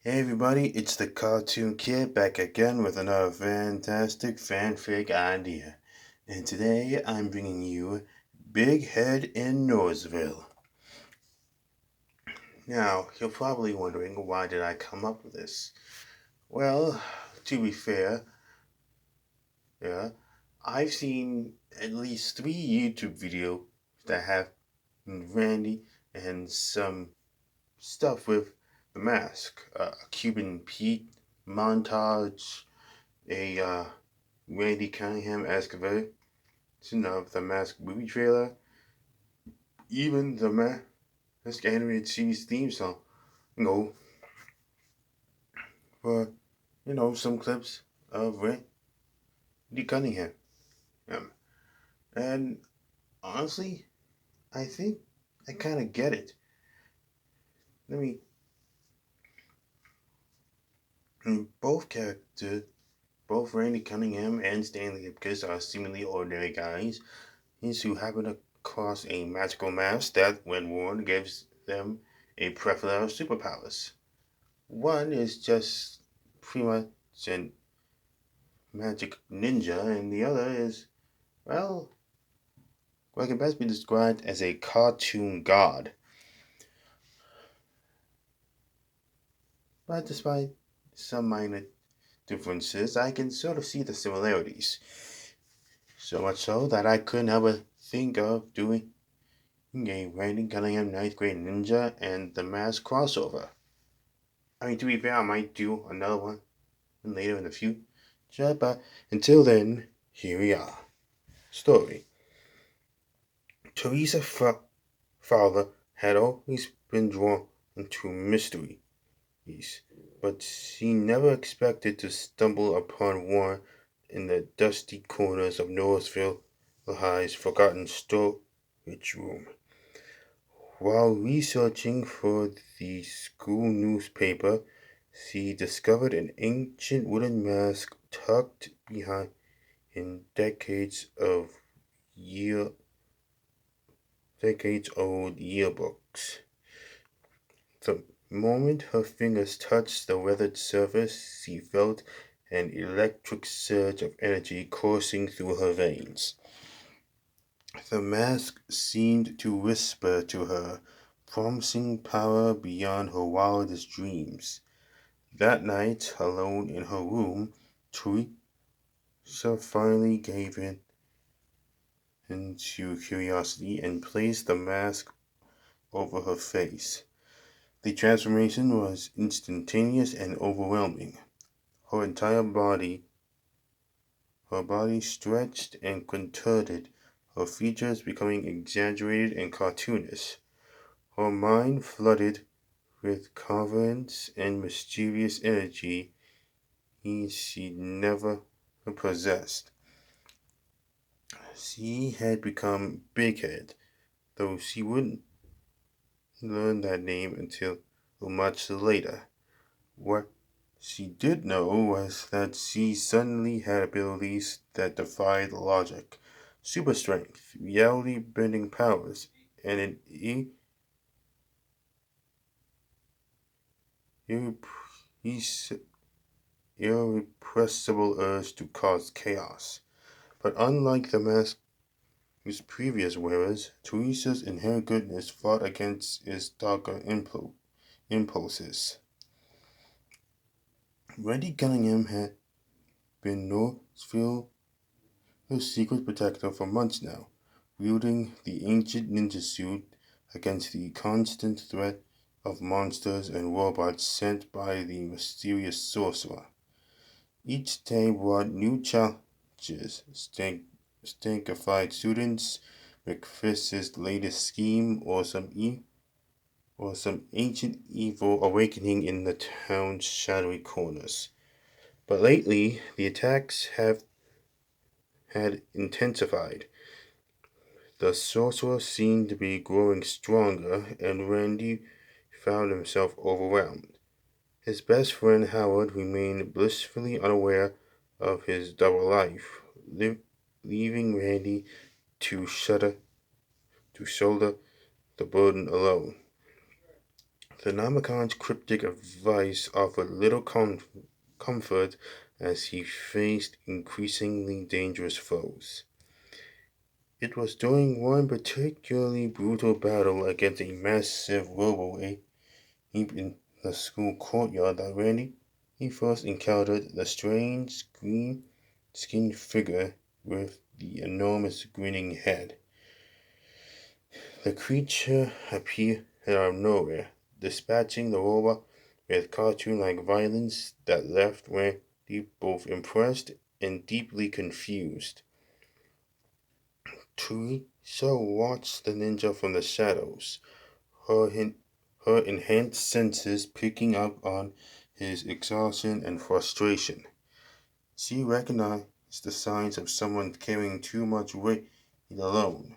Hey everybody, it's the Cartoonkid back again with another fantastic fanfic idea. And today I'm bringing you Big Head in Norrisville. Now, you're probably wondering why did I come up with this? Well, to be fair, yeah, I've seen at least 3 YouTube videos that have Randy and some stuff with the mask. A Cuban Pete montage, a Randy Cunningham excavator of the Mask movie trailer, even the Mask animated series theme song. You know, for some clips of Randy Cunningham. Um, and honestly, I think I kind of get it. Let me. Both characters, both Randy Cunningham and Stanley Ipkiss, are seemingly ordinary guys who happen across a magical mask that, when worn, gives them a plethora of superpowers. One is just pretty much a magic ninja, and the other is, well, what can best be described as a cartoon god. But despite some minor differences, I can sort of see the similarities. So much so that I couldn't help but think of doing a Randy Cunningham ninth grade ninja and the mask crossover. I mean, to be fair, I might do another one later in the future, but until then, here we are. Story. Teresa Fowler had always been drawn to mysteries, but she never expected to stumble upon one in the dusty corners of Norrisville High's forgotten storage room. While researching for the school newspaper, she discovered an ancient wooden mask tucked behind in year decades old yearbooks. The moment her fingers touched the weathered surface, she felt an electric surge of energy coursing through her veins. The mask seemed to whisper to her, promising power beyond her wildest dreams. That night, alone in her room, Teresa finally gave in to curiosity and placed the mask over her face. The transformation was instantaneous and overwhelming. Her entire body stretched and contorted, her features becoming exaggerated and cartoonish. Her mind flooded with confidence and mischievous energy she never possessed. She had become Big Head, though she wouldn't learn that name until much later. What she did know was that she suddenly had abilities that defied logic, super strength, reality bending powers, and an irrepre- irrepressible urge to cause chaos. But unlike the mask's previous wearers, Teresa's inherent goodness fought against its darker impulses. Randy Cunningham had been Norrisville's secret protector for months now, wielding the ancient ninja suit against the constant threat of monsters and robots sent by the mysterious sorcerer. Each day brought new challenges, stankified students, McFist's latest scheme, or some ancient evil awakening in the town's shadowy corners. But lately, the attacks had intensified. The sorcerer seemed to be growing stronger, and Randy found himself overwhelmed. His best friend Howard remained blissfully unaware of his double life, leaving Randy to shoulder the burden alone. The Namakon's cryptic advice offered little comfort as he faced increasingly dangerous foes. It was during one particularly brutal battle against a massive robo-ape in the school courtyard that Randy he first encountered the strange green-skinned figure with the enormous grinning head. The creature appeared out of nowhere, dispatching the robot with cartoon-like violence that left Randy both impressed and deeply confused. Teresa watched the ninja from the shadows, her, her enhanced senses picking up on his exhaustion and frustration. She recognized the signs of someone carrying too much weight alone,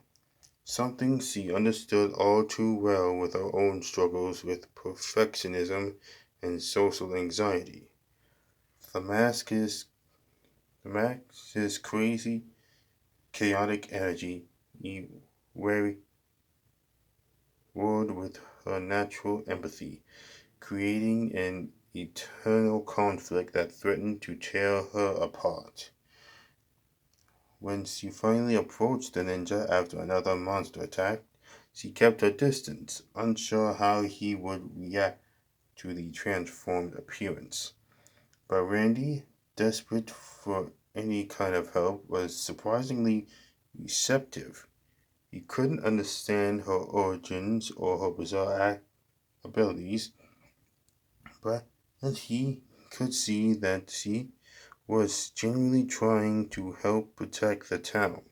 something she understood all too well with her own struggles with perfectionism and social anxiety. The mask is the mask is crazy, chaotic energy, very word with her natural empathy, creating an eternal conflict that threatened to tear her apart. When she finally approached the ninja after another monster attack, she kept her distance, unsure how he would react to the transformed appearance. But Randy, desperate for any kind of help, was surprisingly receptive. He couldn't understand her origins or her bizarre abilities, but he could see that she was genuinely trying to help protect the town.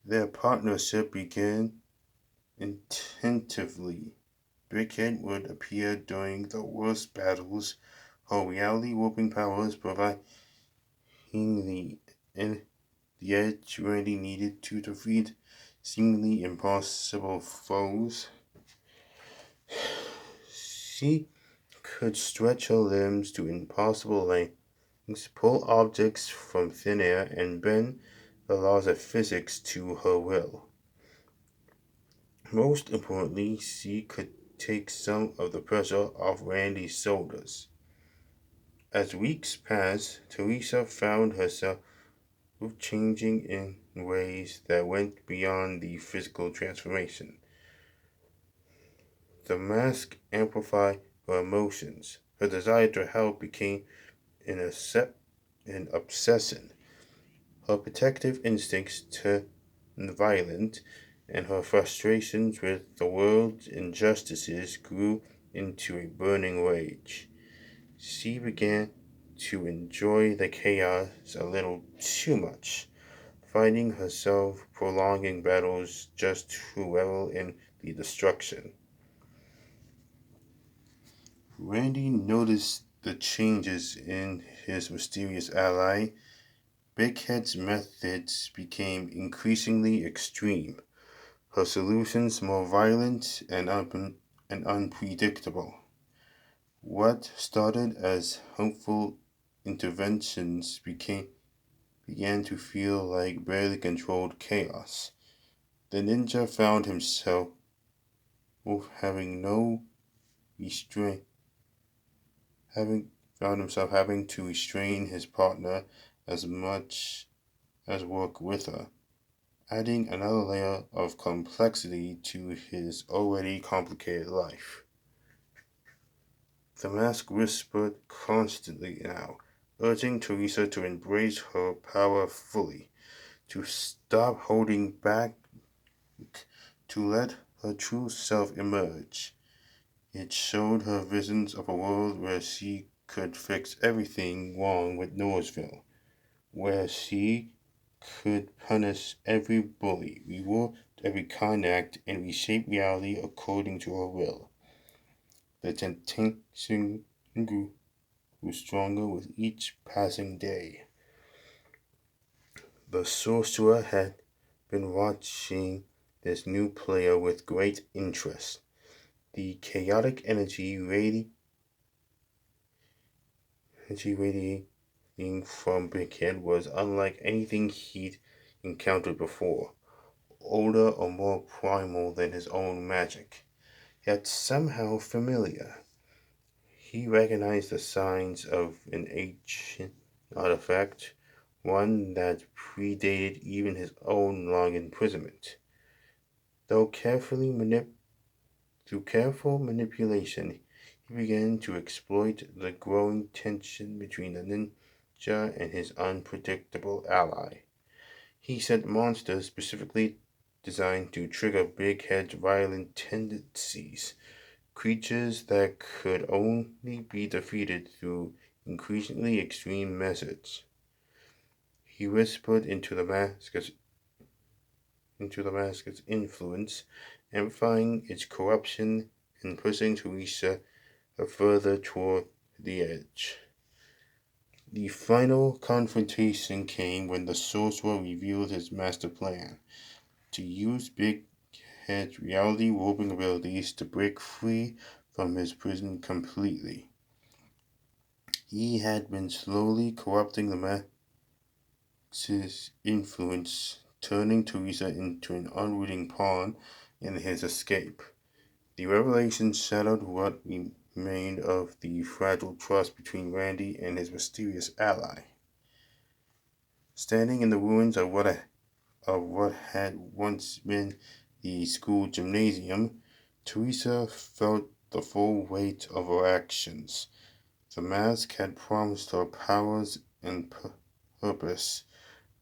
Their partnership began intensively. Brickhead would appear during the worst battles, her reality warping powers providing the, the edge Randy needed to defeat seemingly impossible foes. She could stretch her limbs to impossible lengths, pull objects from thin air, and bend the laws of physics to her will. Most importantly, she could take some of the pressure off Randy's shoulders. As weeks passed, Teresa found herself changing in ways that went beyond the physical transformation. The mask amplified her emotions. Her desire to help became an obsession. Her protective instincts turned violent, and her frustrations with the world's injustices grew into a burning rage. She began to enjoy the chaos a little too much, finding herself prolonging battles just to revel in the destruction. Randy noticed the changes in his mysterious ally. Bighead's methods became increasingly extreme, her solutions more violent and unpredictable. What started as helpful interventions began to feel like barely controlled chaos. The ninja found himself having no restraint, having found himself having to restrain his partner as much as work with her, adding another layer of complexity to his already complicated life. The mask whispered constantly now, urging Teresa to embrace her power fully, to stop holding back, to let her true self emerge. It showed her visions of a world where she could fix everything wrong with Norrisville, where she could punish every bully, reward every kind act, and reshape reality according to her will. The temptation grew stronger with each passing day. The sorcerer had been watching this new player with great interest. The chaotic energy radiating from Brickhead was unlike anything he'd encountered before, older or more primal than his own magic. yet somehow familiar. He recognized the signs of an ancient artifact, one that predated even his own long imprisonment. Though through careful manipulation, he began to exploit the growing tension between the ninja and his unpredictable ally. He sent monsters specifically designed to trigger Big Head's violent tendencies, creatures that could only be defeated through increasingly extreme methods. He whispered into the mask's influence, amplifying its corruption and pushing Teresa further toward the edge. The final confrontation came when the sorcerer revealed his master plan to use Big Head's reality warping abilities to break free from his prison completely. He had been slowly corrupting the Max's influence, turning Teresa into an unwitting pawn in his escape. The revelation shattered what remained of the fragile trust between Randy and his mysterious ally. Standing in the ruins of what had once been the school gymnasium, Teresa felt the full weight of her actions. The mask had promised her powers and purpose,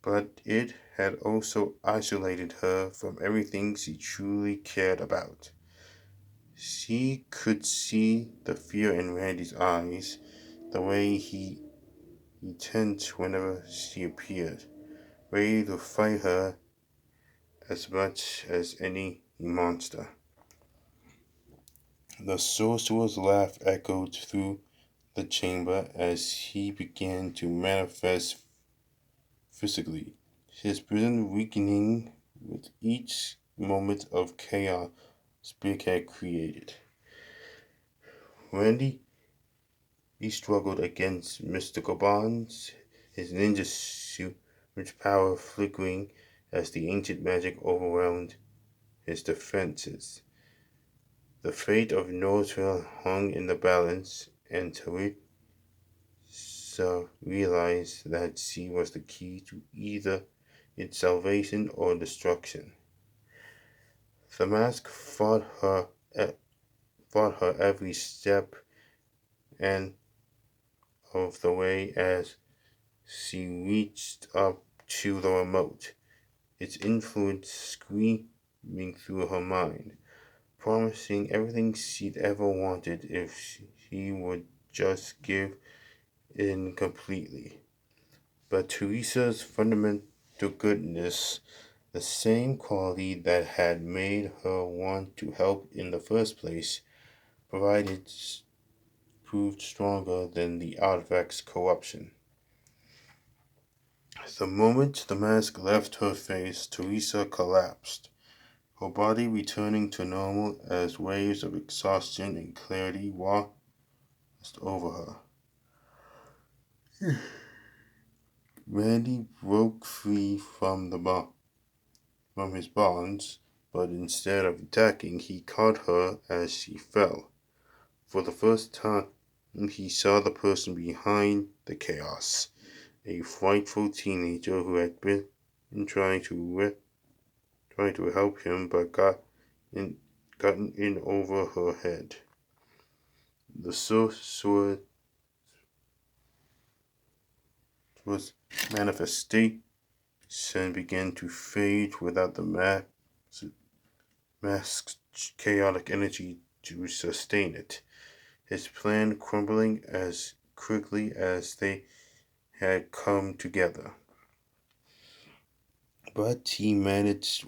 but it had also isolated her from everything she truly cared about. She could see the fear in Randy's eyes, the way he tensed whenever she appeared, ready to fight her as much as any monster. The sorcerer's laugh echoed through the chamber as he began to manifest physically, his prison weakening with each moment of chaos Big had created. Randy, he struggled against mystical bonds, his ninja suit power flickering as the ancient magic overwhelmed his defenses. The fate of Norrisville hung in the balance, and Teresa realized that she was the key to either its salvation or destruction. The mask fought her every step and of the way as she reached up to the remote, its influence screaming through her mind, promising everything she'd ever wanted if she would just give in completely. But Teresa's fundamental goodness, the same quality that had made her want to help in the first place, provided proved stronger than the artifact's corruption. The moment the mask left her face, Teresa collapsed, her body returning to normal as waves of exhaustion and clarity washed over her. Randy broke free from his bonds, but instead of attacking, he caught her as she fell. For the first time, he saw the person behind the chaos, a frightful teenager who had been trying to help him but gotten in over her head. The sorcerer's manifestation began to fade without the mask's chaotic energy to sustain it, his plan crumbling as quickly as they had come together. But he managed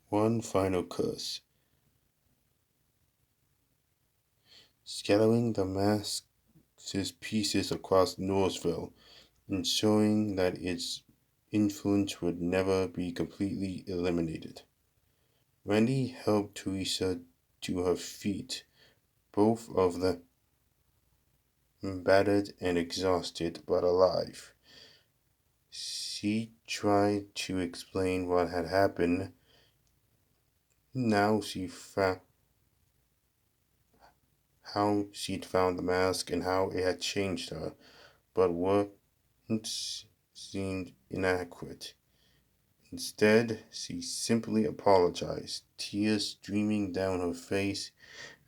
one final curse, scattering the mask's pieces across Norrisville, ensuring that its influence would never be completely eliminated. Randy helped Teresa to her feet, both of them battered and exhausted, but alive. She tried to explain what had happened. Now she how she'd found the mask and how it had changed her, but what seemed inadequate. Instead, she simply apologized, tears streaming down her face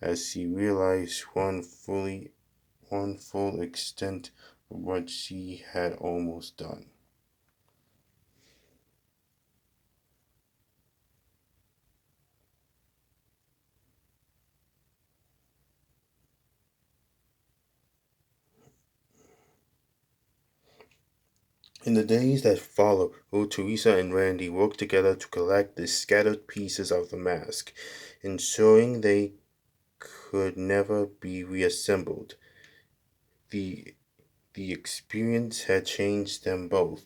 as she realized one full extent of what she had almost done. In the days that followed, Teresa and Randy worked together to collect the scattered pieces of the mask, ensuring they could never be reassembled. The, the experience had changed them both.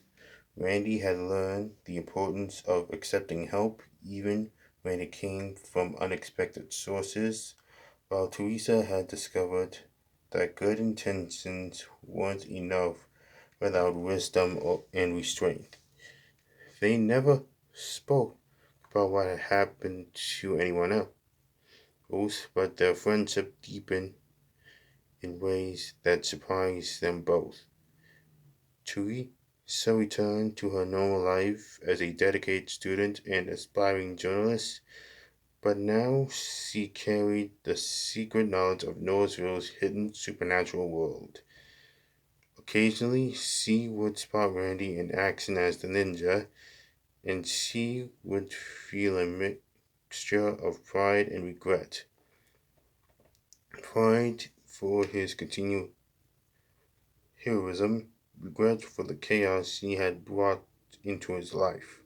Randy had learned the importance of accepting help even when it came from unexpected sources, while Teresa had discovered that good intentions weren't enough without wisdom and restraint. They never spoke about what had happened to anyone else, but their friendship deepened in ways that surprised them both. Teresa returned to her normal life as a dedicated student and aspiring journalist, but now she carried the secret knowledge of Norrisville's hidden supernatural world. Occasionally, she would spot Randy in action as the ninja, and she would feel a mixture of pride and regret. Pride for his continued heroism, regret for the chaos he had brought into his life.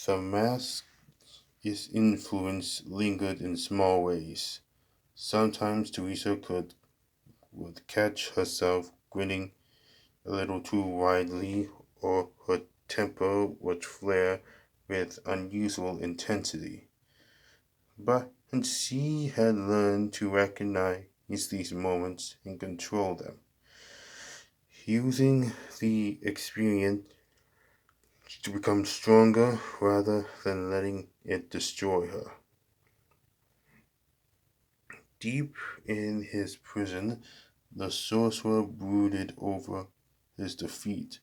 The mask's influence lingered in small ways. Sometimes Teresa would catch herself grinning a little too widely, or her temper would flare with unusual intensity. But she had learned to recognize these moments and control them, using the experience to become stronger rather than letting it destroy her. Deep in his prison, the sorcerer brooded over his defeat.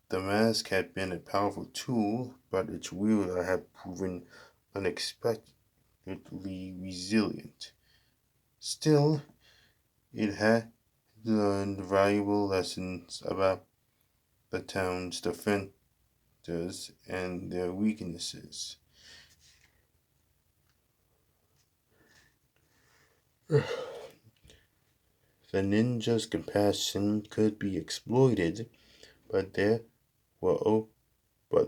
The mask had been a powerful tool, but its wielder had proven unexpectedly resilient. Still, it had learned valuable lessons about the town's defenders and their weaknesses. The ninja's compassion could be exploited, but were o-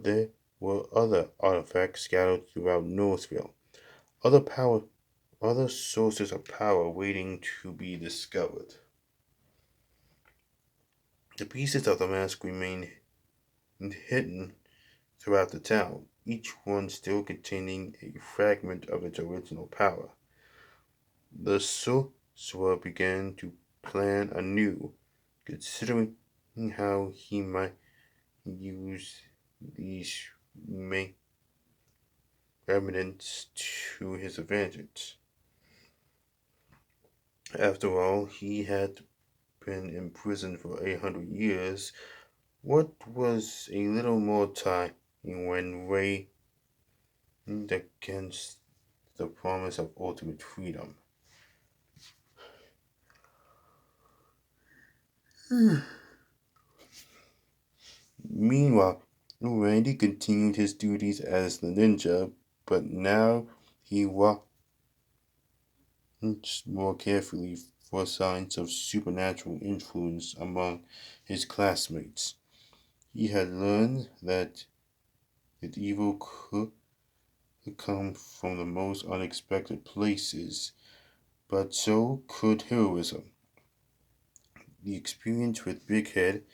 there were other artifacts scattered throughout Northville, other power, other sources of power waiting to be discovered. The pieces of the mask remain hidden throughout the town, each one still containing a fragment of its original power. The sorcerer began to plan anew, considering how he might use these remnants to his advantage. After all, he had been in prison for 800 years. What was a little more time when weighed against the promise of ultimate freedom? Meanwhile, Randy continued his duties as the ninja, but now he watched more carefully for signs of supernatural influence among his classmates. He had learned that evil could come from the most unexpected places, but so could heroism. The experience with Big Head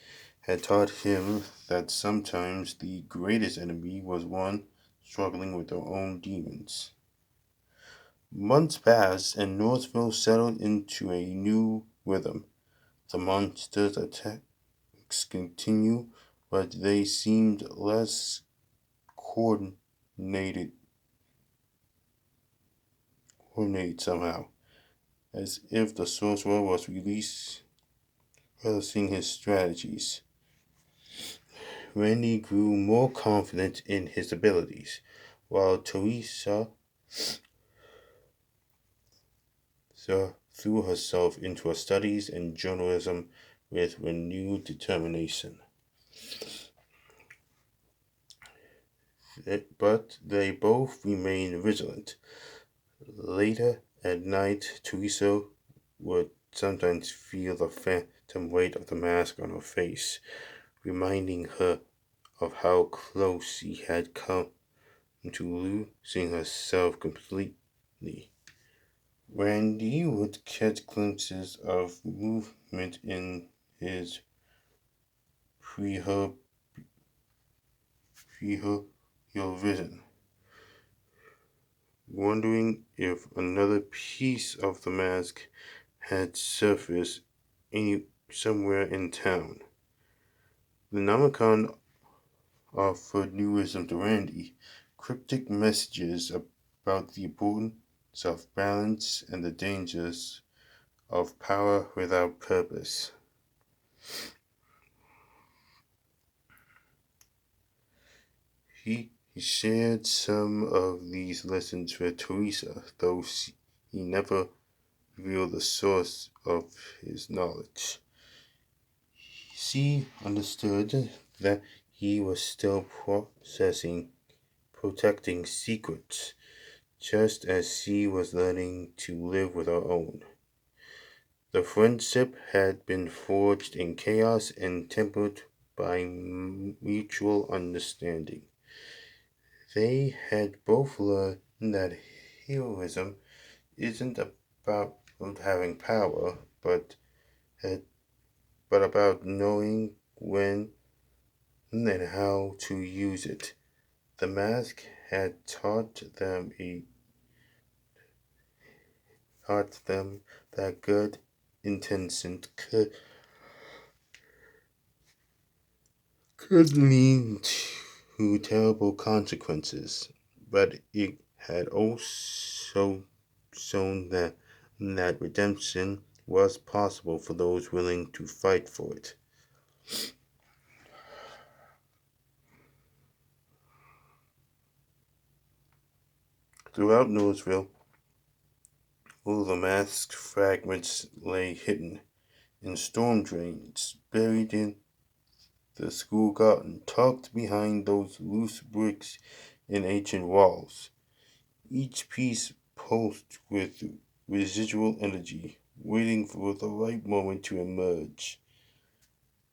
had taught him that sometimes the greatest enemy was one struggling with their own demons. Months passed, and Northville settled into a new rhythm. The monsters' attacks continued, but they seemed less coordinated, coordinated somehow. as if the sorcerer was rehearsing his strategies. Randy grew more confident in his abilities, while Teresa threw herself into her studies and journalism with renewed determination. But they both remained vigilant. Later at night, Teresa would sometimes feel the phantom weight of the mask on her face, reminding her of how close she had come to losing herself completely. Randy would catch glimpses of movement in his peripheral vision, wondering if another piece of the mask had surfaced somewhere in town. The Nomicon offered new wisdom to Randy, cryptic messages about the importance of balance and the dangers of power without purpose. He shared some of these lessons with Teresa, though he never revealed the source of his knowledge. She understood that he was still protecting secrets, just as she was learning to live with her own. The friendship had been forged in chaos and tempered by mutual understanding. They had both learned that heroism isn't about having power, had, but about knowing when and how to use it. The mask had taught them that good intentions could lead to terrible consequences, but it had also shown that redemption was possible for those willing to fight for it. Throughout Norrisville, all the masked fragments lay hidden in storm drains, buried in the school garden, tucked behind those loose bricks in ancient walls. Each piece pulsed with residual energy, waiting for the right moment to emerge.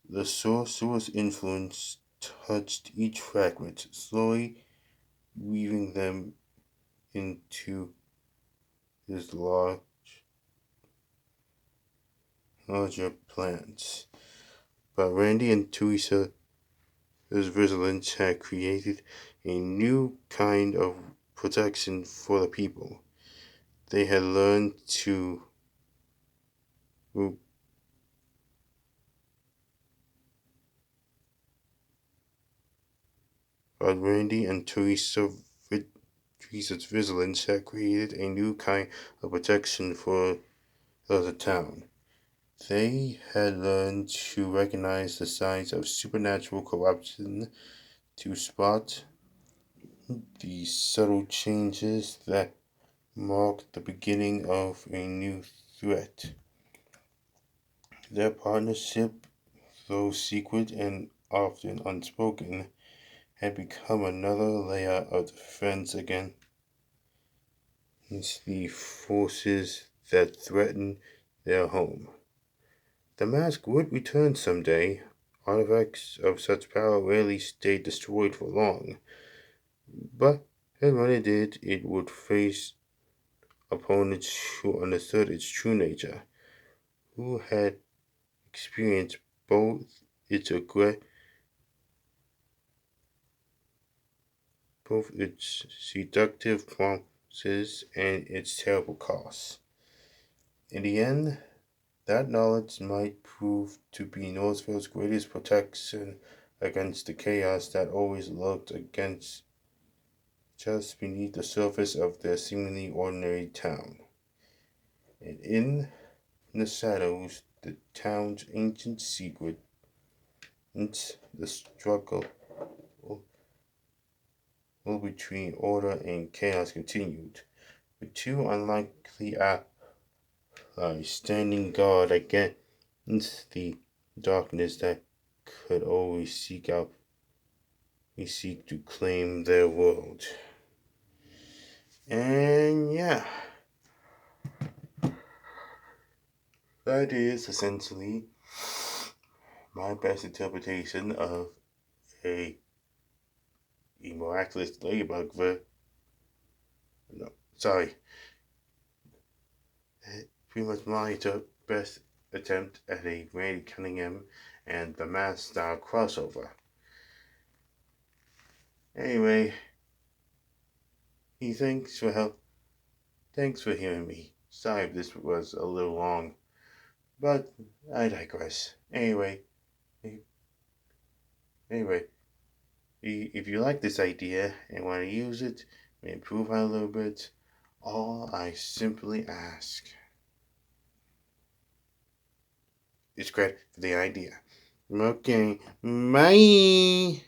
The sorcerer's influence touched each fragment, slowly weaving them into his larger plans. But Randy and Teresa's vigilance had created a new kind of protection for the people. They had learned to but Randy and Teresa's vigilance had created a new kind of protection for the town. They had learned to recognize the signs of supernatural corruption, to spot the subtle changes that marked the beginning of a new threat. Their partnership, though secret and often unspoken, had become another layer of defense against the forces that threatened their home. The mask would return someday. Artifacts of such power rarely stayed destroyed for long, but when it did, it would face opponents who understood its true nature, who had experienced both its seductive promises and its terrible costs. In the end, that knowledge might prove to be Norrisville's greatest protection against the chaos that always lurked against just beneath the surface of their seemingly ordinary town. And in the shadows, the town's ancient secret, and the struggle between order and chaos continued, with two unlikely standing guard against the darkness that could always seek to claim their world. And yeah, that is essentially my best interpretation of a, miraculous ladybug. No, sorry, pretty much my best attempt at a Randy Cunningham and the Mask style crossover. Anyway, thanks for hearing me. Sorry if this was a little long, but I digress. Anyway, if you like this idea and want to use it, and improve on it a little bit, all I simply ask is credit for the idea. Okay, bye.